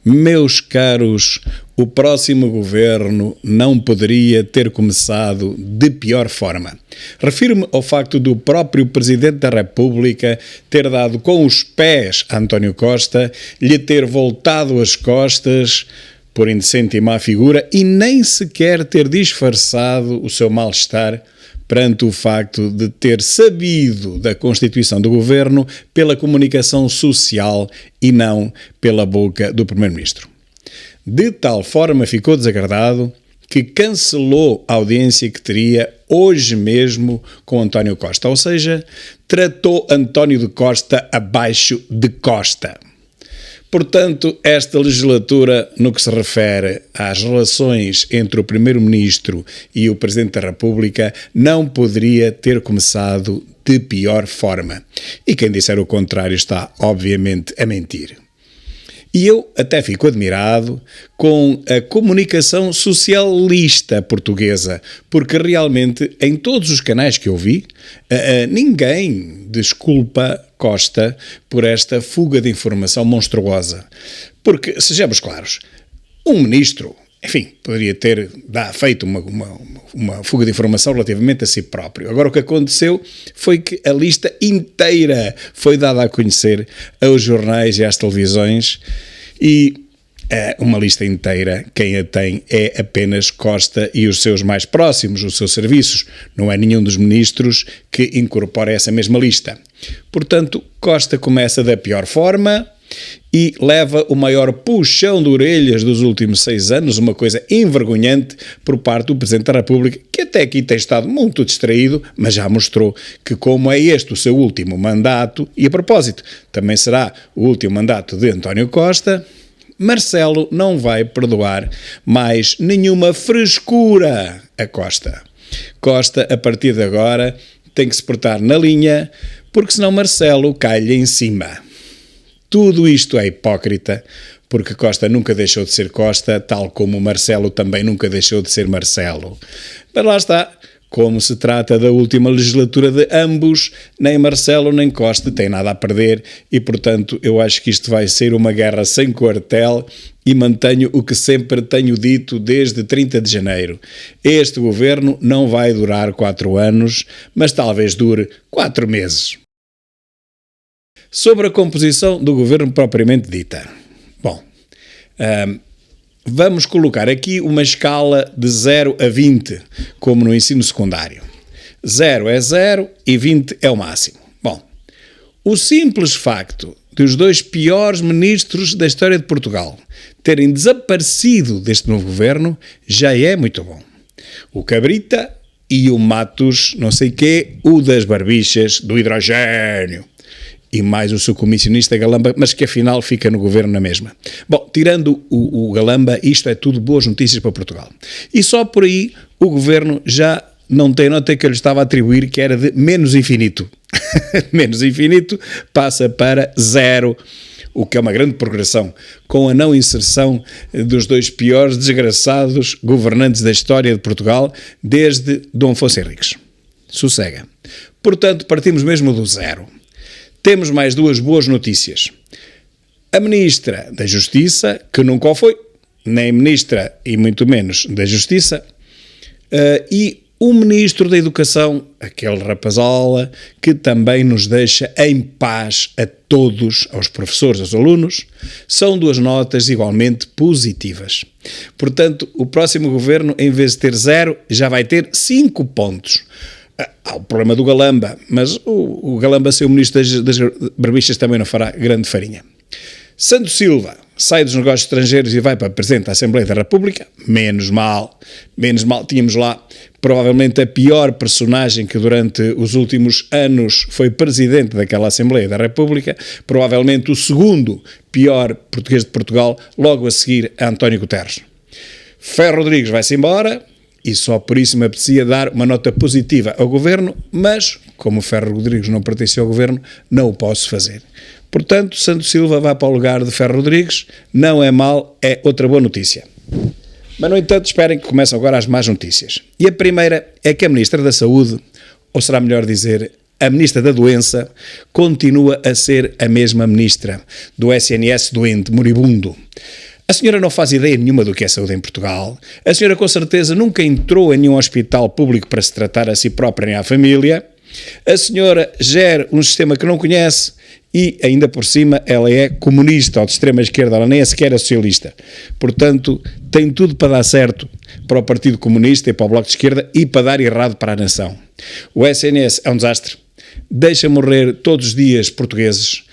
Meus caros, o próximo governo não poderia ter começado de pior forma. Refiro-me ao facto do próprio Presidente da República ter dado com os pés a António Costa, lhe ter voltado as costas por indecente e má figura e nem sequer ter disfarçado o seu mal-estar perante o facto de ter sabido da constituição do governo pela comunicação social e não pela boca do Primeiro-Ministro. De tal forma ficou desagradado que cancelou a audiência que teria hoje mesmo com António Costa, ou seja, tratou António de Costa abaixo de Costa. Portanto, esta legislatura, no que se refere às relações entre o Primeiro-Ministro e o Presidente da República, não poderia ter começado de pior forma. E quem disser o contrário está, obviamente, a mentir. E eu até fico admirado com a comunicação socialista portuguesa, porque realmente em todos os canais que eu vi, ninguém desculpa Costa por esta fuga de informação monstruosa. Porque, sejamos claros, um ministro, enfim, poderia ter feito uma fuga de informação relativamente a si próprio. Agora o que aconteceu foi que a lista inteira foi dada a conhecer aos jornais e às televisões e uma lista inteira, quem a tem é apenas Costa e os seus mais próximos, os seus serviços. Não é nenhum dos ministros que incorpora essa mesma lista. Portanto, Costa começa da pior forma e leva o maior puxão de orelhas dos últimos 6 anos, uma coisa envergonhante por parte do Presidente da República, que até aqui tem estado muito distraído, mas já mostrou que como é este o seu último mandato, e a propósito, também será o último mandato de António Costa, Marcelo não vai perdoar mais nenhuma frescura a Costa. Costa, a partir de agora, tem que se portar na linha, porque senão Marcelo cai-lhe em cima. Tudo isto é hipócrita, porque Costa nunca deixou de ser Costa, tal como Marcelo também nunca deixou de ser Marcelo. Mas lá está, como se trata da última legislatura de ambos, nem Marcelo nem Costa têm nada a perder e, portanto, eu acho que isto vai ser uma guerra sem quartel e mantenho o que sempre tenho dito desde 30 de janeiro. Este governo não vai durar 4 anos, mas talvez dure 4 meses. Sobre a composição do governo propriamente dita. Bom, vamos colocar aqui uma escala de 0 a 20, como no ensino secundário. 0 é 0 e 20 é o máximo. Bom, o simples facto de os 2 piores ministros da história de Portugal terem desaparecido deste novo governo já é muito bom. O Cabrita e o Matos, não sei quê, o das barbichas, do hidrogénio. E mais o seu comissionista Galamba, mas que afinal fica no governo na mesma. Bom, tirando o Galamba, isto é tudo boas notícias para Portugal. E só por aí o governo já não tem nota que eu lhe estava a atribuir, que era de menos infinito. Menos infinito passa para 0, o que é uma grande progressão, com a não inserção dos 2 piores desgraçados governantes da história de Portugal desde Dom Afonso Henriques. Sossega. Portanto, partimos mesmo do 0. Temos mais 2 boas notícias. A Ministra da Justiça, que nunca o foi, nem Ministra e muito menos da Justiça, e o Ministro da Educação, aquele rapazola, que também nos deixa em paz a todos, aos professores, aos alunos, são 2 notas igualmente positivas. Portanto, o próximo governo, em vez de ter 0, já vai ter 5 pontos. Há o problema do Galamba, mas o Galamba ser o ministro das barbichas também não fará grande farinha. Santos Silva sai dos negócios estrangeiros e vai para Presidente da Assembleia da República, menos mal, tínhamos lá provavelmente a pior personagem que durante os últimos anos foi Presidente daquela Assembleia da República, provavelmente o segundo pior português de Portugal, logo a seguir a António Guterres. Ferro Rodrigues vai-se embora, e só por isso me apetecia dar uma nota positiva ao governo, mas, como o Ferro Rodrigues não pertence ao governo, não o posso fazer. Portanto, Santos Silva vai para o lugar de Ferro Rodrigues, não é mal, é outra boa notícia. Mas, no entanto, esperem que começam agora as más notícias. E a primeira é que a Ministra da Saúde, ou será melhor dizer, a Ministra da Doença, continua a ser a mesma Ministra do SNS doente, moribundo. A senhora não faz ideia nenhuma do que é saúde em Portugal. A senhora com certeza nunca entrou em nenhum hospital público para se tratar a si própria nem à família. A senhora gera um sistema que não conhece e, ainda por cima, ela é comunista ou de extrema esquerda, ela nem é sequer socialista. Portanto, tem tudo para dar certo para o Partido Comunista e para o Bloco de Esquerda e para dar errado para a nação. O SNS é um desastre. Deixa morrer todos os dias portugueses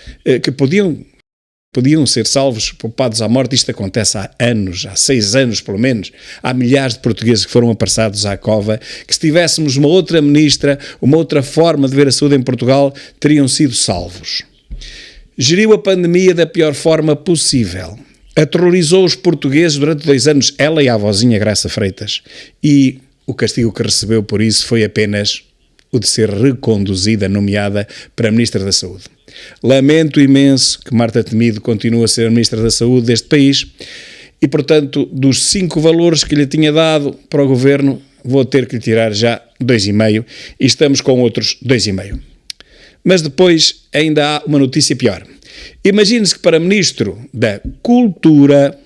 que podiam ser salvos, poupados à morte. Isto acontece há anos, há 6 anos pelo menos. Há milhares de portugueses que foram apressados à cova, que se tivéssemos uma outra ministra, uma outra forma de ver a saúde em Portugal, teriam sido salvos. Geriu a pandemia da pior forma possível. Aterrorizou os portugueses durante 2 anos, ela e a avózinha Graça Freitas. E o castigo que recebeu por isso foi apenas o de ser reconduzida, nomeada para Ministra da Saúde. Lamento imenso que Marta Temido continue a ser a Ministra da Saúde deste país e, portanto, dos 5 valores que lhe tinha dado para o Governo, vou ter que lhe tirar já 2,5 e estamos com outros 2,5. Mas depois ainda há uma notícia pior. Imagine-se que para Ministro da Cultura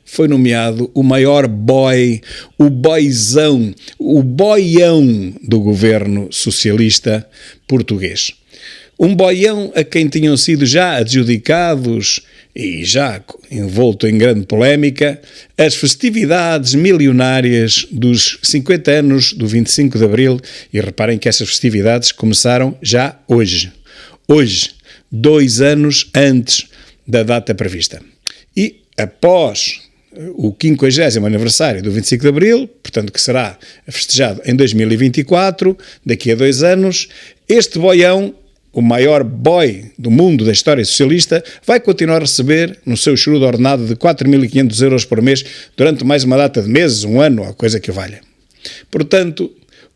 foi nomeado o maior boy, o boyzão, o boião do governo socialista português. Um boião a quem tinham sido já adjudicados e já envolto em grande polémica as festividades milionárias dos 50 anos do 25 de Abril, e reparem que essas festividades começaram já hoje. Hoje, 2 anos antes da data prevista. E após o 50º aniversário do 25 de Abril, portanto que será festejado em 2024, daqui a 2 anos, este boião, o maior boy do mundo da história socialista, vai continuar a receber no seu chorudo ordenado de 4.500 euros por mês durante mais uma data de meses, 1 ano, ou coisa que o valha. Portanto,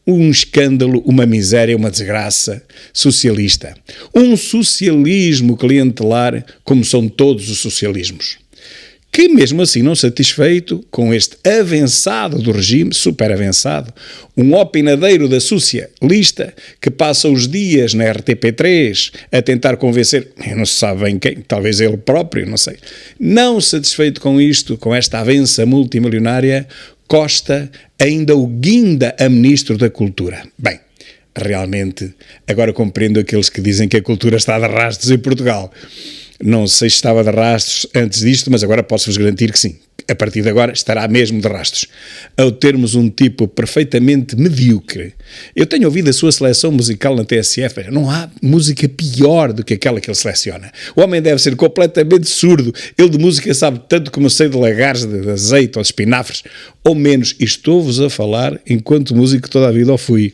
um escândalo, uma miséria, uma desgraça socialista. Um socialismo clientelar, como são todos os socialismos. Que mesmo assim, não satisfeito com este avançado do regime, super avançado, um opinadeiro da socialista que passa os dias na RTP3 a tentar convencer, não se sabe bem quem, talvez ele próprio, não sei. Não satisfeito com isto, com esta avança multimilionária, Costa ainda o guinda a Ministro da Cultura. Bem, realmente, agora compreendo aqueles que dizem que a cultura está de arrastos em Portugal. Não sei se estava de rastros antes disto, mas agora posso-vos garantir que sim. A partir de agora estará mesmo de rastros. Ao termos um tipo perfeitamente medíocre. Eu tenho ouvido a sua seleção musical na TSF. Não há música pior do que aquela que ele seleciona. O homem deve ser completamente surdo. Ele de música sabe tanto como eu sei de lagares, de azeite ou de espinafres. Ou menos, estou-vos a falar enquanto músico toda a vida o fui.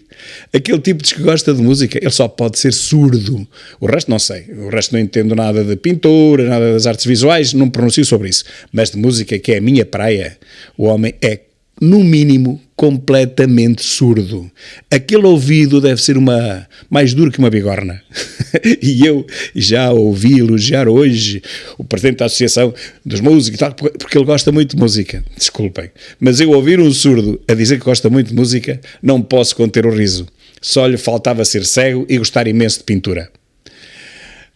Aquele tipo que gosta de música, ele só pode ser surdo. O resto não sei. O resto não entendo nada de pintura, nada das artes visuais, não pronuncio sobre isso. Mas de música, que é a minha praia, o homem é, no mínimo, completamente surdo. Aquele ouvido deve ser mais duro que uma bigorna. E eu já ouvi elogiar hoje o presidente da Associação dos Músicos e tal, porque ele gosta muito de música. Desculpem. Mas eu ouvir um surdo a dizer que gosta muito de música, não posso conter o riso. Só lhe faltava ser cego e gostar imenso de pintura.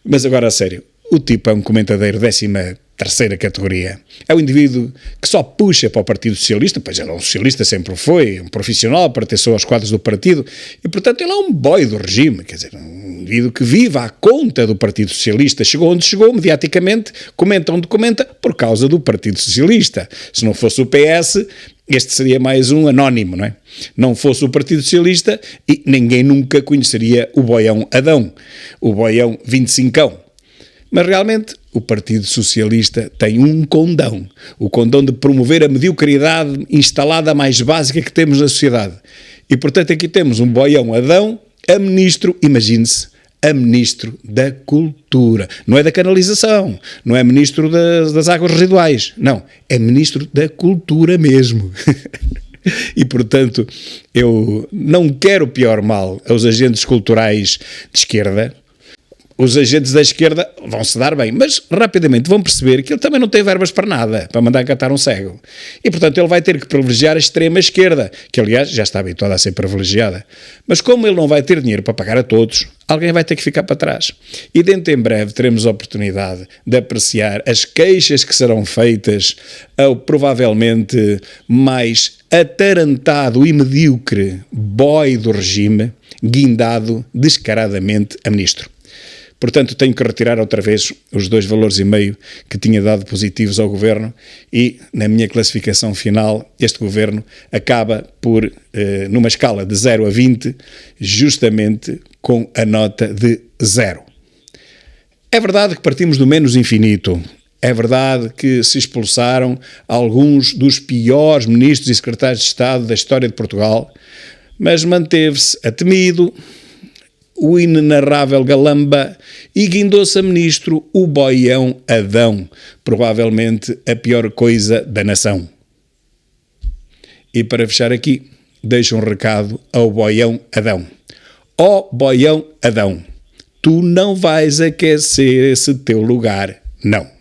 Mas agora a sério, o tipo é um comentadeiro 13ª categoria. É um indivíduo que só puxa para o Partido Socialista, pois ele é um socialista, sempre foi, um profissional, pertenceu aos quadros do partido, e portanto ele é um boy do regime, quer dizer, um indivíduo que vive à conta do Partido Socialista, chegou onde chegou, mediaticamente, comenta onde comenta, por causa do Partido Socialista. Se não fosse o PS, este seria mais um anónimo, não é? Não fosse o Partido Socialista e ninguém nunca conheceria o boião Adão, o boião 25ão. Mas realmente o Partido Socialista tem um condão, o condão de promover a mediocridade instalada mais básica que temos na sociedade. E portanto aqui temos um boião Adão a ministro, imagine-se, a ministro da Cultura. Não é da canalização, não é ministro das águas residuais, não, é ministro da Cultura mesmo. E, portanto, eu não quero pior mal aos agentes culturais de esquerda. os agentes da esquerda vão se dar bem, mas rapidamente vão perceber que ele também não tem verbas para nada, para mandar catar um cego. E, portanto, ele vai ter que privilegiar a extrema-esquerda, que, aliás, já está habituada a ser privilegiada. Mas como ele não vai ter dinheiro para pagar a todos, alguém vai ter que ficar para trás. E dentro em breve teremos a oportunidade de apreciar as queixas que serão feitas ao provavelmente mais atarantado e medíocre boy do regime, guindado descaradamente a ministro. Portanto, tenho que retirar outra vez os 2,5 valores que tinha dado positivos ao Governo e, na minha classificação final, este Governo acaba por, numa escala de 0 a 20, justamente com a nota de 0. É verdade que partimos do menos infinito. É verdade que se expulsaram alguns dos piores ministros e secretários de Estado da história de Portugal, mas manteve-se a temido, o inenarrável Galamba e guindou-se a ministro o boião Adão, provavelmente a pior coisa da nação. E para fechar aqui, deixo um recado ao boião Adão. Ó boião Adão, tu não vais aquecer esse teu lugar, não.